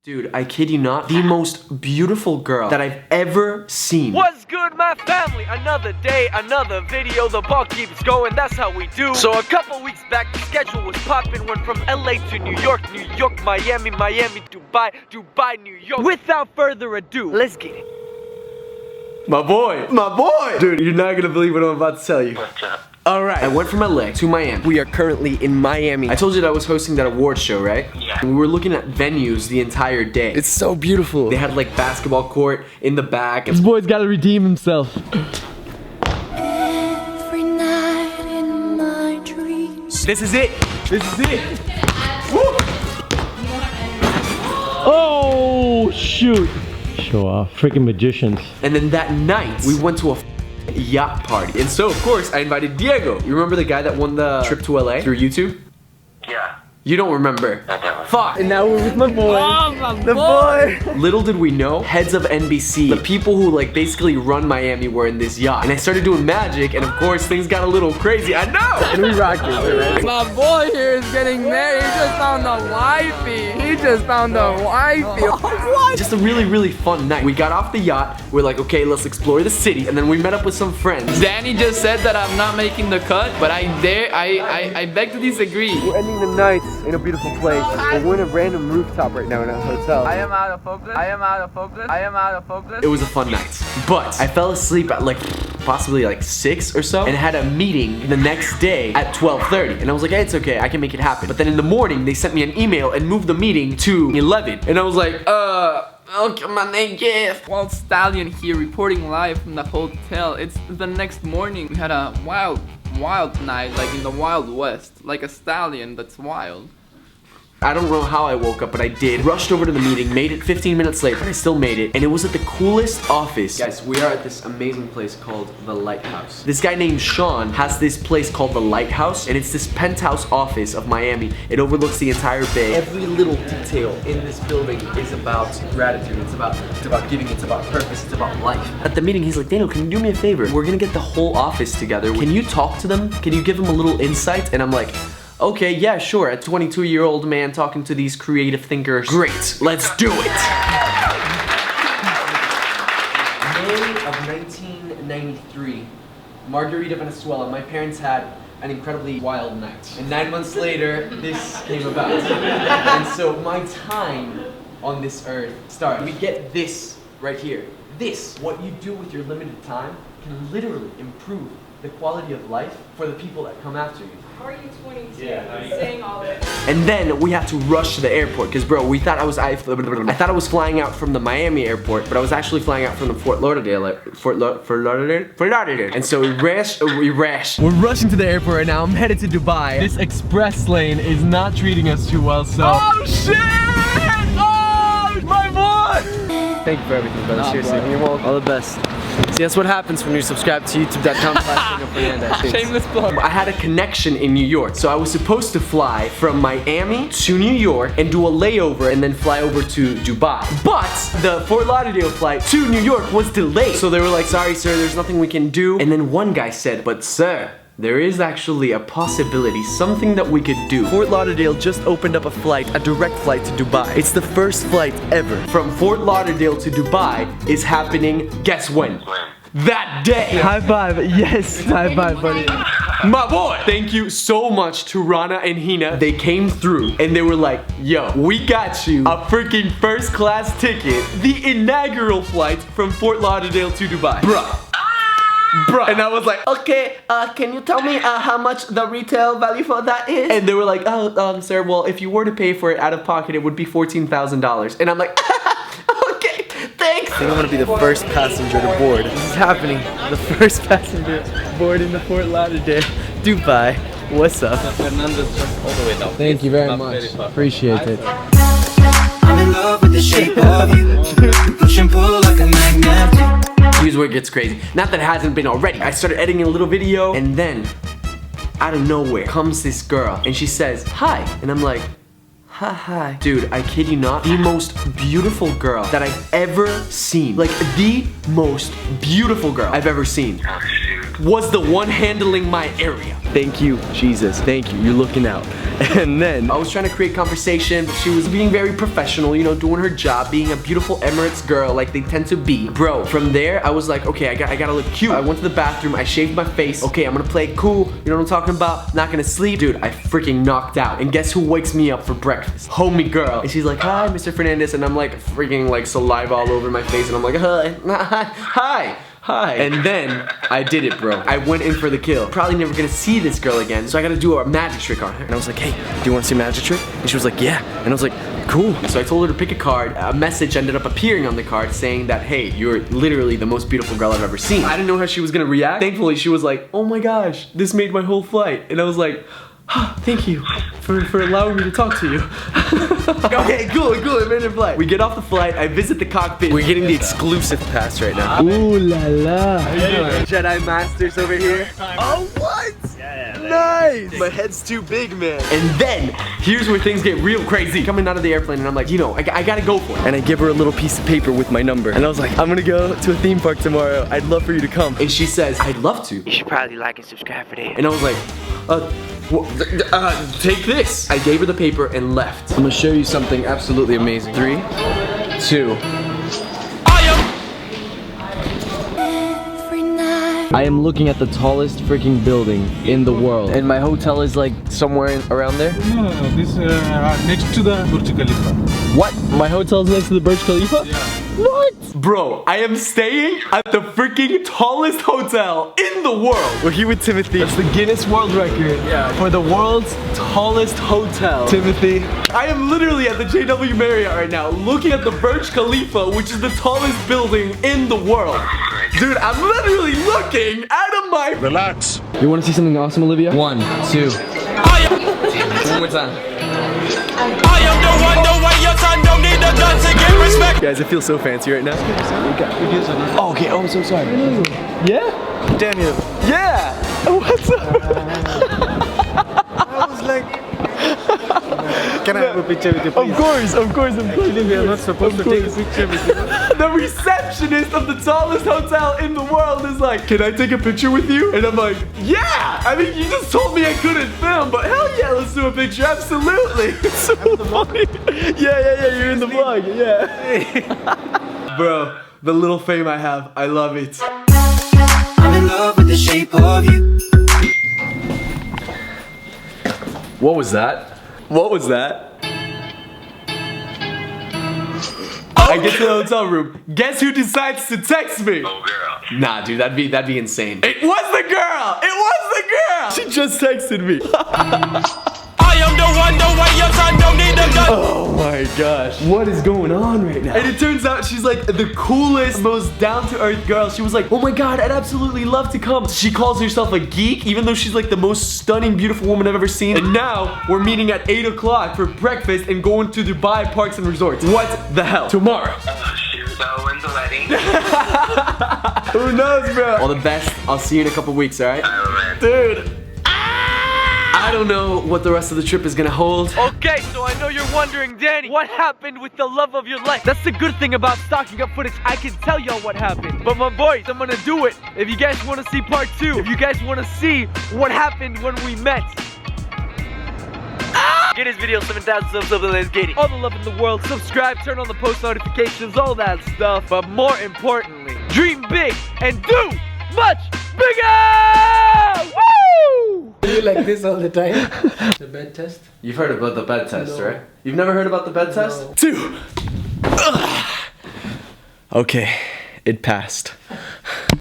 Dude, I kid you not, the most beautiful girl that I've ever seen. What's good, my family? Another day, another video, the ball keeps going, that's how we do. So a couple weeks back, the schedule was popping, went from LA to New York, Miami, Dubai, New York. Without further ado, let's get it. My boy! Dude, you're not gonna believe what I'm about to tell you. What's up? Alright, I went from LA to Miami. We are currently in Miami. I told you that I was hosting that award show, right? Yeah. We were looking at venues the entire day. It's so beautiful. They had like basketball court in the back. This boy's gotta redeem himself. Every night in my dreams. This is it! This is it! Woo! Oh, shoot. Show off. Freaking magicians. And then that night, we went to a yacht party. And so, of course, I invited Diego. You remember the guy that won the trip to LA through YouTube? Yeah. You don't remember. Not that one. Fuck! And now we're with my boy. Oh, the boy! Little did we know, heads of NBC, the people who like basically run Miami were in this yacht. And I started doing magic, and of course, things got a little crazy. I know! And we rocked it, right? My boy here is getting married. He just found a wifey. What? Just a really, really fun night. We got off the yacht. We're like, okay, let's explore the city. And then we met up with some friends. Danny just said that I'm not making the cut, but I beg to disagree. We're ending the night in a beautiful place. We're in a random rooftop right now in a hotel. I am out of focus. It was a fun night. But I fell asleep at like possibly like 6 or so and had a meeting the next day at 12:30. And I was like, hey, it's okay, I can make it happen. But then in the morning, they sent me an email and moved the meeting to 11. And I was like, okay, my name is Wild Stallion here reporting live from the hotel. It's the next morning. We had a wild night, like in the Wild West. Like a stallion that's wild. I don't know how I woke up, but I did. Rushed over to the meeting, made it 15 minutes late, but I still made it. And it was at the coolest office. Guys, we are at this amazing place called the Lighthouse. This guy named Sean has this place called the Lighthouse, and it's this penthouse office of Miami. It overlooks the entire bay. Every little detail in this building is about gratitude. It's about giving, it's about purpose, it's about life. At the meeting, he's like, Daniel, can you do me a favor? We're gonna get the whole office together. Can you talk to them? Can you give them a little insight? And I'm like, okay, yeah, sure. A 22-year-old man talking to these creative thinkers. Great, let's do it! May of 1993, Margarita, Venezuela. My parents had an incredibly wild night. And 9 months later, this came about. And so my time on this earth started. We get this right here. This, what you do with your limited time, can literally improve the quality of life for the people that come after you. How are you 22? Saying all this. And then we had to rush to the airport because, bro, I thought I was flying out from the Miami airport, but I was actually flying out from the Fort Lauderdale. And so we rushed. We're rushing to the airport right now. I'm headed to Dubai. This express lane is not treating us too well, so. Oh shit! Oh, my boy! Thank you for everything, brother. Seriously, you're welcome. All the best. See, that's what happens when you subscribe to youtube.com/Fernandez. Shameless plug. I had a connection in New York, so I was supposed to fly from Miami to New York and do a layover and then fly over to Dubai. But the Fort Lauderdale flight to New York was delayed. So they were like, sorry, sir, there's nothing we can do. And then one guy said, but sir, there is actually a possibility, something that we could do. Fort Lauderdale just opened up a direct flight to Dubai. It's the first flight ever from Fort Lauderdale to Dubai is happening, guess when? That day! High five, yes, high five, buddy. My boy! Thank you so much to Rana and Hina. They came through and they were like, yo, we got you a freaking first class ticket, the inaugural flight from Fort Lauderdale to Dubai. Bruh. And I was like, okay, can you tell me how much the retail value for that is? And they were like, oh, sir, well, if you were to pay for it out of pocket, it would be $14,000. And I'm like, okay, thanks. I think I'm gonna be the first passenger to board. This is happening. The first passenger boarding the Fort Lauderdale, Dubai. What's up? Fernandez just all the way down. Thank you very much. Appreciate it. I'm in love with the shape of you. Push and pull like a magnet. Here's where it gets crazy. Not that it hasn't been already. I started editing a little video, and then, out of nowhere, comes this girl, and she says, hi. And I'm like, hi. Dude, I kid you not, the most beautiful girl that I've ever seen. Like, the most beautiful girl I've ever seen. Oh shoot. was the one handling my area. Thank you, Jesus. Thank you. You're looking out. And then I was trying to create conversation, but she was being very professional, you know, doing her job, being a beautiful Emirates girl like they tend to be. Bro, from there, I was like, okay, I gotta look cute. I went to the bathroom, I shaved my face. Okay, I'm gonna play it cool. You know what I'm talking about? Not gonna sleep. Dude, I freaking knocked out. And guess who wakes me up for breakfast? Homie girl. And she's like, hi, Mr. Fernandez. And I'm like, freaking like saliva all over my face. And I'm like, hi. And then I did it, bro. I went in for the kill. Probably never gonna see this girl again, so I gotta do a magic trick on her. And I was like, hey, do you wanna see a magic trick? And she was like, yeah. And I was like, cool. So I told her to pick a card. A message ended up appearing on the card saying that, hey, you're literally the most beautiful girl I've ever seen. I didn't know how she was gonna react. Thankfully, she was like, oh my gosh, this made my whole flight. And I was like, thank you for allowing me to talk to you. Okay, cool, I made it flight. We get off the flight, I visit the cockpit. We're getting the exclusive pass right now. ooh la la. How you doing? Jedi Masters over here. Oh, what? Yeah, nice. My head's too big, man. And then, here's where things get real crazy. Coming out of the airplane and I'm like, you know, I gotta go for it. And I give her a little piece of paper with my number. And I was like, I'm gonna go to a theme park tomorrow. I'd love for you to come. And she says, I'd love to. You should probably like and subscribe for that. And I was like, take this. I gave her the paper and left. I'm gonna show you something absolutely amazing. 3, 2. Every night. I am looking at the tallest freaking building in the world. And my hotel is like somewhere around there. No, this next to the Burj Khalifa. What? My hotel's next to the Burj Khalifa? Yeah. What? Bro, I am staying at the freaking tallest hotel in the world. We're here with Timothy. That's the Guinness World Record for the world's tallest hotel. Timothy. I am literally at the JW Marriott right now, looking at the Burj Khalifa, which is the tallest building in the world. Dude, I'm literally looking out of my... Relax. You want to see something awesome, Olivia? 1, 2. One more time. Guys, I feel so fancy right now. Oh, okay. Oh, I'm so sorry. Yeah? Daniel. Yeah! What's up? I was like, can I have a picture with you, please? Of course. Actually, we are not supposed to take a picture with you. The receptionist of the tallest hotel in the world is like, can I take a picture with you? And I'm like, yeah! I mean, you just told me I couldn't film, but hell yeah, let's do a picture, absolutely. It's so funny. Yeah, you're in the vlog, yeah. Bro, the little fame I have, I love it. I'm in love with the shape of you. What was that? What was that? I get to the hotel room. Guess who decides to text me? Oh, girl. Nah, dude, that'd be insane. It was the girl! It was the girl! She just texted me. I am the one, your son don't need a gun. Oh my gosh. What is going on right now? And it turns out she's like the coolest, most down-to-earth girl. She was like, oh my god, I'd absolutely love to come. She calls herself a geek, even though she's like the most stunning, beautiful woman I've ever seen. And now we're meeting at 8 o'clock for breakfast and going to Dubai Parks and Resorts. What the hell? Tomorrow. When's the wedding? Who knows, bro? All the best. I'll see you in a couple weeks, alright? Dude. I don't know what the rest of the trip is gonna hold. Okay, so I know you're wondering, Danny, what happened with the love of your life? That's the good thing about stocking up footage. I can tell y'all what happened. But my boys, I'm gonna do it. If you guys wanna see part 2, if you guys wanna see what happened when we met, get his video 7,000 subs over there, let's get it. All the love in the world. Subscribe, turn on the post notifications, all that stuff. But more importantly, dream big and do much bigger! Woo! You like this all the time? The bed test? You've heard about the bed test, right? You've never heard about the bed test? 2. Okay, it passed.